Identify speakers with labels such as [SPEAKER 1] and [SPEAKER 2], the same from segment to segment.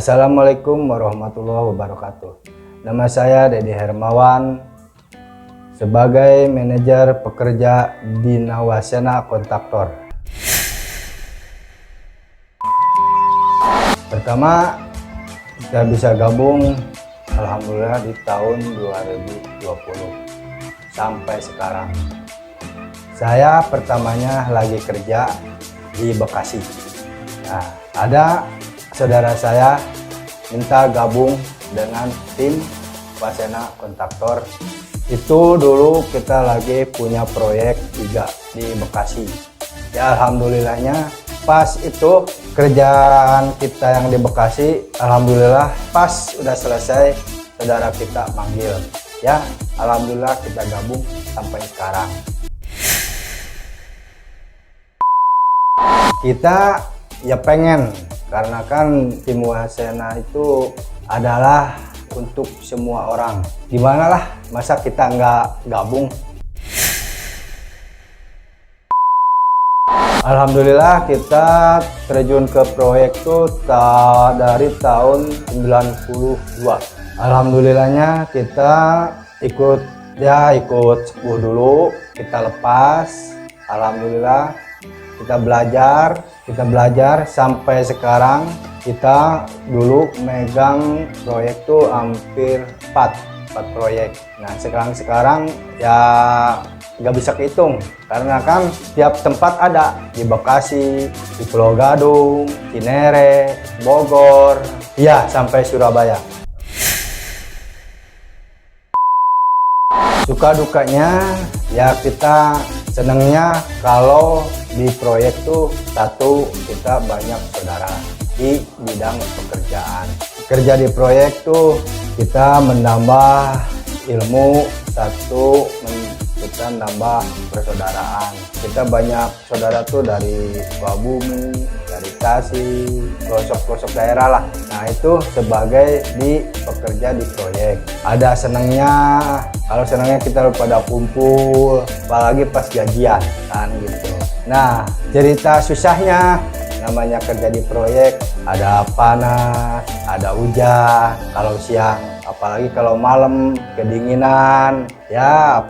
[SPEAKER 1] Assalamualaikum warahmatullahi wabarakatuh. Nama saya Dedi Hermawan sebagai manajer pekerja di Nawasena Kontraktor. Pertama, kita bisa gabung alhamdulillah di tahun 2020 sampai sekarang. Saya pertamanya lagi kerja di Bekasi. Nah, ada saudara saya minta gabung dengan tim Nawasena Kontraktor. Itu dulu kita lagi punya proyek juga di Bekasi. Ya alhamdulillahnya pas itu kerjaan kita yang di Bekasi, alhamdulillah pas udah selesai saudara kita manggil. Ya alhamdulillah kita gabung sampai sekarang. Kita ya pengen, karena kan tim Nawasena itu adalah untuk semua orang. Gimana lah, masa kita nggak gabung? Alhamdulillah kita terjun ke proyek itu dari tahun 92. Alhamdulillahnya kita ikut sepuh dulu, kita lepas. Alhamdulillah kita belajar sampai sekarang. Kita dulu megang proyek tuh hampir 4 proyek. Nah sekarang ya nggak bisa kehitung, karena kan tiap tempat ada, di Bekasi, di Pulau Gadung, Cinere, Bogor, ya sampai Surabaya. Suka dukanya ya kita senangnya kalau di proyek tuh satu, kita banyak saudara di bidang pekerjaan. Kerja di proyek tuh kita menambah ilmu, satu kita nambah persaudaraan. Kita banyak saudara tuh dari Sukabumi, dari Tasik, pelosok-pelosok daerah lah. Nah itu sebagai di pekerja di proyek. Ada senangnya, kalau senangnya kita pada kumpul, apalagi pas gajian kan gitu. Nah cerita susahnya, namanya kerja di proyek, ada panas, ada hujan, kalau siang, apalagi kalau malam kedinginan, ya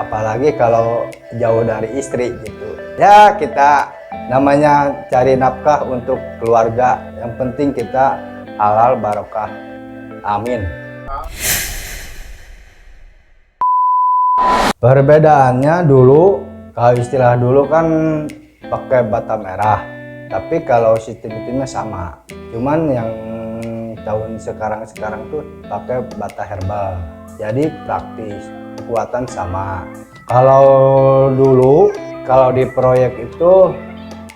[SPEAKER 1] apalagi kalau jauh dari istri gitu. Ya kita namanya cari nafkah untuk keluarga, yang penting kita halal barokah, amin. Perbedaannya dulu, kalau istilah dulu kan pakai bata merah, tapi kalau sistem-sistemnya sama. Cuman yang tahun sekarang tuh pakai bata herbal. Jadi praktis, kekuatan sama. Kalau dulu, kalau di proyek itu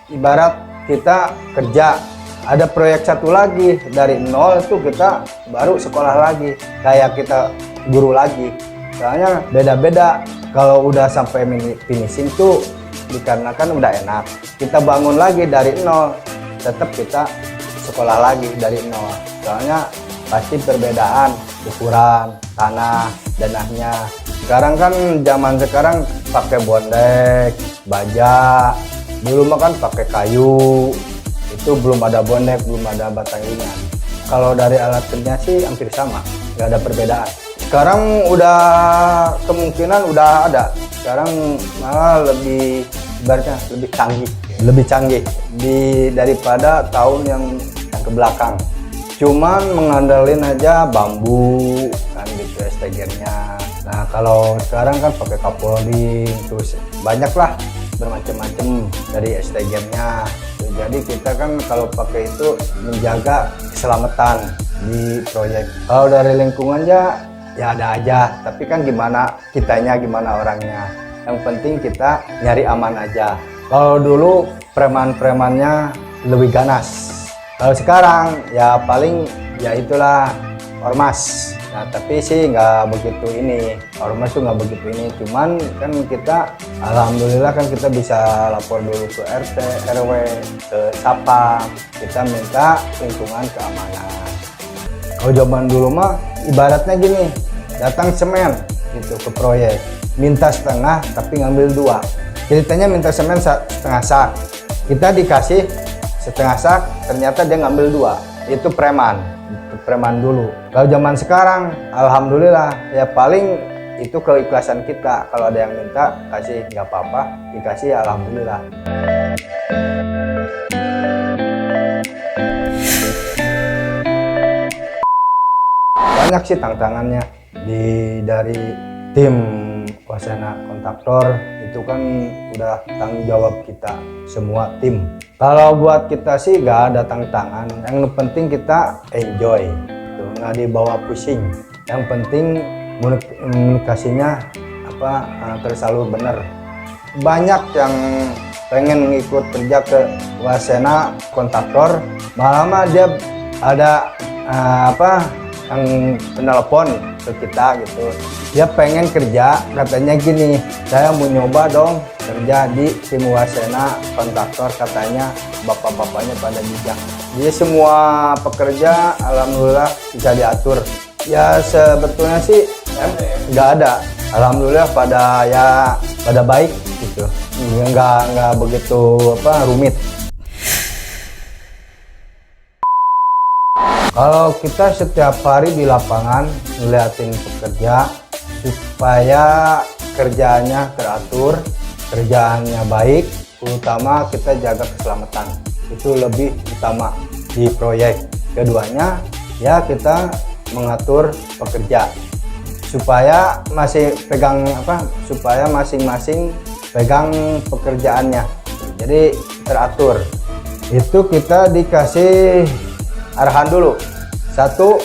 [SPEAKER 1] ibarat kita kerja, ada proyek satu lagi dari nol, itu kita baru sekolah lagi, kayak kita guru lagi. Soalnya beda-beda. Kalau udah sampai finishing tuh dikarenakan udah enak, kita bangun lagi dari nol, tetap kita sekolah lagi dari nol. Soalnya pasti perbedaan ukuran tanah, danahnya. Sekarang kan zaman sekarang pakai bondek, baja. Dulu mah kan pakai kayu, itu belum ada bondek, belum ada batang ringan. Kalau dari alat kerja sih hampir sama, nggak ada perbedaan. Sekarang udah kemungkinan udah ada. Sekarang malah lebih ibaratnya lebih canggih daripada tahun yang ke belakang. Cuman mengandalkan aja bambu kan gitu STG-nya. Nah kalau sekarang kan pakai kapolding, terus banyak lah bermacam-macam dari STG-nya. Jadi kita kan kalau pakai itu menjaga keselamatan di proyek. Kalau dari lingkungannya ya ada aja, tapi kan gimana kitanya, gimana orangnya. Yang penting kita nyari aman aja. Kalau dulu preman-premannya lebih ganas. Kalau sekarang ya paling ya itulah ormas. Nah tapi sih nggak begitu ini, ormas tuh nggak begitu ini. Cuman kan kita alhamdulillah kan kita bisa lapor dulu ke RT, RW, ke Sapam. Kita minta lingkungan keamanan. Kalau zaman dulu mah ibaratnya gini, datang semen gitu ke proyek, minta setengah tapi ngambil 2. Ceritanya minta semen setengah sak, kita dikasih setengah sak, ternyata dia ngambil 2. itu preman dulu. Kalau zaman sekarang alhamdulillah ya paling itu keikhlasan kita. Kalau ada yang minta kasih nggak apa-apa, dikasih ya alhamdulillah. Banyak sih tantangannya dari tim Wasena Kontraktor itu kan udah tanggung jawab kita semua tim. Kalau buat kita sih gak ada tantangan, yang penting kita enjoy, nggak dibawa pusing. Yang penting komunikasinya tersalur bener. Banyak yang pengen ngikut kerja ke Wasena Kontraktor, malah dia ada yang penelpon ke kita gitu, dia pengen kerja, katanya gini, saya mau nyoba dong kerja di tim Wasena Kontraktor, katanya bapak-bapaknya pada bijak. Jadi semua pekerja alhamdulillah bisa diatur. Ya sebetulnya sih nggak ada, alhamdulillah pada baik gitu, nggak begitu rumit. Kalau kita setiap hari di lapangan ngeliatin pekerja supaya kerjaannya teratur, kerjaannya baik, terutama kita jaga keselamatan. Itu lebih utama di proyek. Keduanya ya kita mengatur pekerja supaya supaya masing-masing pegang pekerjaannya. Jadi teratur. Itu kita dikasih arahan dulu. Satu,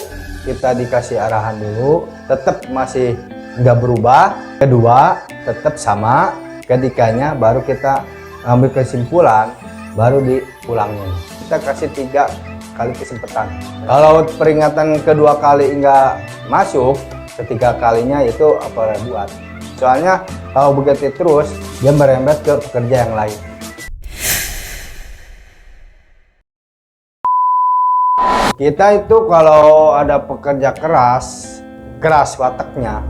[SPEAKER 1] kita dikasih arahan dulu, tetap masih nggak berubah. Kedua, tetap sama. Ketiganya baru kita ambil kesimpulan, baru dipulangin. Kita kasih 3 kali kesempatan. Kalau peringatan kedua kali nggak masuk, ketiga kalinya itu apa buat. Soalnya kalau begitu terus, dia merembet ke pekerja yang lain. Kita itu kalau ada pekerja keras wataknya,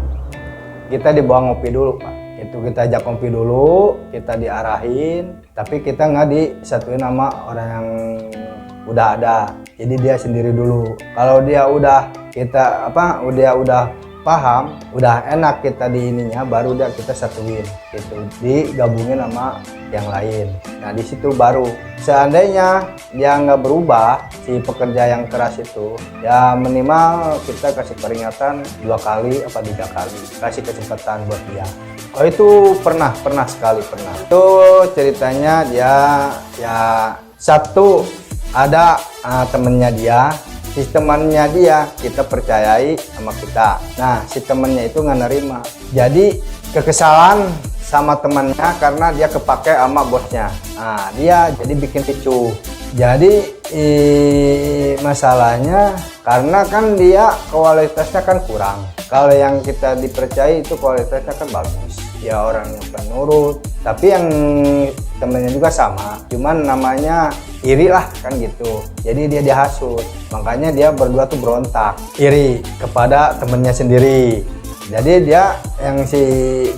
[SPEAKER 1] kita dibawa ngopi dulu Pak. Itu kita ajak ngopi dulu, kita diarahin, tapi kita nggak disatuin sama orang yang udah ada. Jadi dia sendiri dulu. Kalau dia udah udah paham, udah enak kita di ininya, baru kita satuin gitu, digabungin sama yang lain. Nah di situ baru seandainya dia nggak berubah, si pekerja yang keras itu ya minimal kita kasih peringatan 2 kali apa 3 kali, kasih kesempatan buat dia. Oh itu pernah sekali. Itu ceritanya dia ya satu ada temennya dia. Si temannya dia kita percayai sama kita. Nah si temannya itu nggak nerima, jadi kekesalan sama temannya karena dia kepake sama bosnya. Nah dia jadi bikin picu. Jadi masalahnya karena kan dia kualitasnya kan kurang. Kalau yang kita dipercayai itu kualitasnya kan bagus, ya orangnya penurut. Tapi yang temennya juga sama, cuman namanya iri lah kan gitu. Jadi dia dihasut, makanya dia berdua tuh berontak, iri kepada temennya sendiri. Jadi dia yang si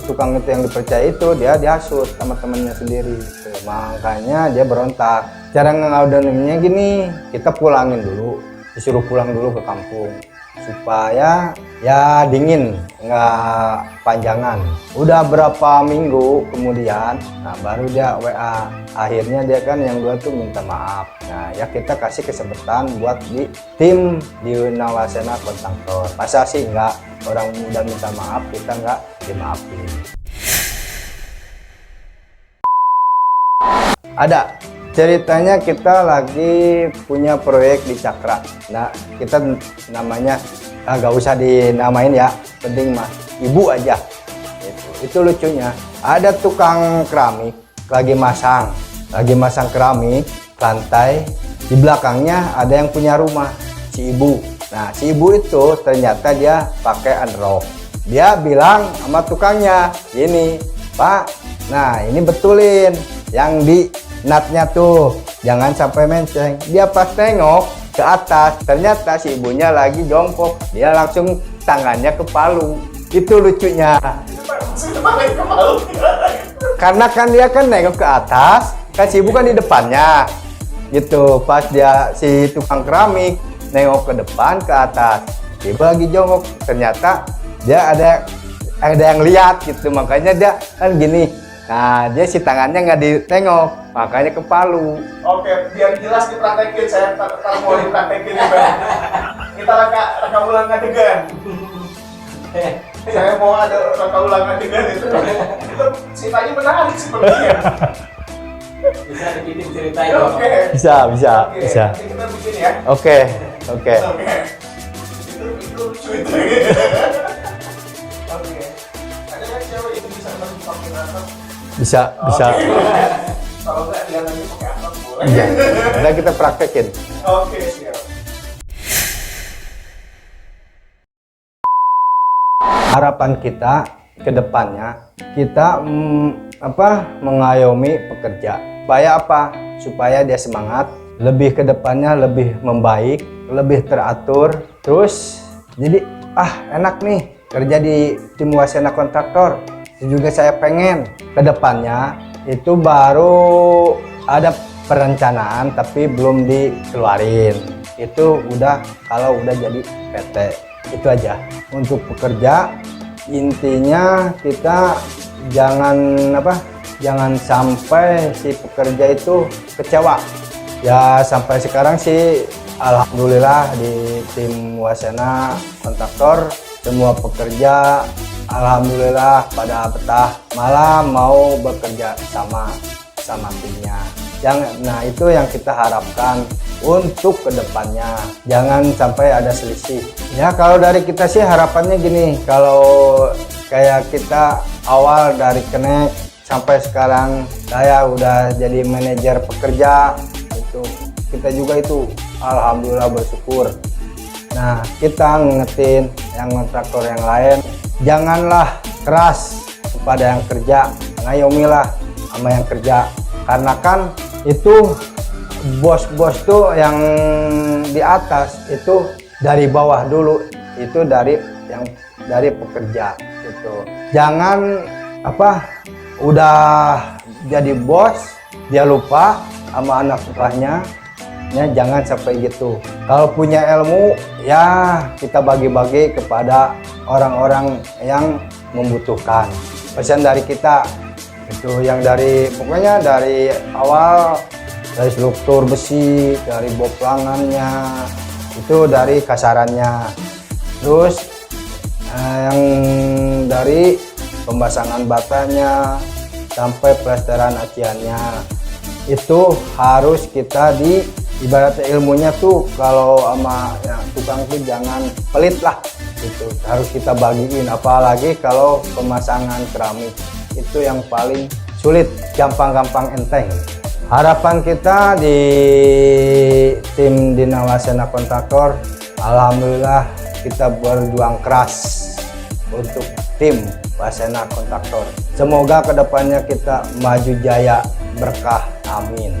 [SPEAKER 1] tukang itu yang dipercaya itu dia dihasut sama temennya sendiri. Makanya dia berontak. Cara ngaudaninnya gini, kita pulangin dulu, disuruh pulang dulu ke kampung supaya ya dingin, nggak panjangan. Udah berapa minggu kemudian, nah baru dia WA. Akhirnya dia kan yang dua tuh minta maaf. Nah ya kita kasih kesempatan buat di tim di Wasena Kontraktor. Masa sih nggak, orang muda minta maaf kita nggak dimaafin. Ada ceritanya, kita lagi punya proyek di Cakra. Nah kita namanya nggak usah dinamain ya, penting mah ibu aja. Itu lucunya, ada tukang keramik lagi masang keramik lantai, di belakangnya ada yang punya rumah, si ibu. Nah si ibu itu ternyata dia pakai unrock. Dia bilang sama tukangnya gini, Pak, nah ini betulin yang di natnya tuh, jangan sampai menceng. Dia pas tengok ke atas, ternyata si ibunya lagi jongkok. Dia langsung tangannya ke palu. Itu lucunya. Karena kan dia kan nengok ke atas, kan si ibu kan di depannya. Gitu, pas dia si tukang keramik nengok ke depan ke atas, tiba lagi jongkok, ternyata dia ada yang lihat gitu, makanya dia kan gini. Nah, dia si tangannya nggak ditengok, makanya ke palu.
[SPEAKER 2] Oke, biar jelas dipraktekin, saya mau dipraktekin ya, Bang. Kita reka ulang adegan. Saya mau ada reka ulang adegan itu. Itu ceritanya menarik sepertinya.
[SPEAKER 3] Bisa dibikin ceritanya.
[SPEAKER 2] Oke.
[SPEAKER 1] Bisa.
[SPEAKER 2] Oke, nanti kita bikin ya.
[SPEAKER 1] Oke.
[SPEAKER 2] Oke. Itu lucu itu. Oke. Ada nggak cewek itu bisa pakai apa?
[SPEAKER 1] Bisa.
[SPEAKER 2] Kalau nggak dia lagi pakai apa boleh.
[SPEAKER 1] Iya. Nanti kita praktekin.
[SPEAKER 2] Oke, siap.
[SPEAKER 1] Harapan kita ke depannya, kita mengayomi pekerja. Supaya apa? Supaya dia semangat, lebih ke depannya lebih membaik, lebih teratur. Terus jadi enak nih kerja di tim Wasena Kontraktor. Itu juga saya pengen ke depannya itu baru ada perencanaan tapi belum dikeluarin. Itu udah kalau udah jadi PT. Itu aja untuk pekerja. Intinya kita jangan sampai si pekerja itu kecewa. Ya sampai sekarang sih alhamdulillah di tim Wasena Kontraktor semua pekerja alhamdulillah pada betah, malah mau bekerja sama timnya. Nah itu yang kita harapkan untuk kedepannya, jangan sampai ada selisih. Ya kalau dari kita sih harapannya gini, kalau kayak kita awal dari Kenek sampai sekarang saya udah jadi manajer pekerja, itu kita juga itu alhamdulillah bersyukur. Nah kita ngingetin yang kontraktor yang lain, janganlah keras kepada yang kerja, ngayomilah sama yang kerja, karena kan itu bos-bos tuh yang di atas itu dari bawah dulu, itu dari pekerja gitu. Jangan udah jadi bos dia lupa sama anak buahnya. Ya, jangan sampai gitu. Kalau punya ilmu ya kita bagi-bagi kepada orang-orang yang membutuhkan. Pesan dari kita itu yang pokoknya dari awal, dari struktur besi, dari boplangannya, itu dari kasarannya, terus yang dari pemasangan batanya sampai plesteran aciannya, itu harus kita ibaratnya ilmunya tuh kalau sama tukang tuh jangan pelit lah, itu harus kita bagiin. Apalagi kalau pemasangan keramik itu yang paling sulit, gampang-gampang enteng. Harapan kita di tim Dina Wasena Kontraktor, alhamdulillah kita berjuang keras untuk tim Wasena Kontraktor. Semoga kedepannya kita maju jaya, berkah, amin.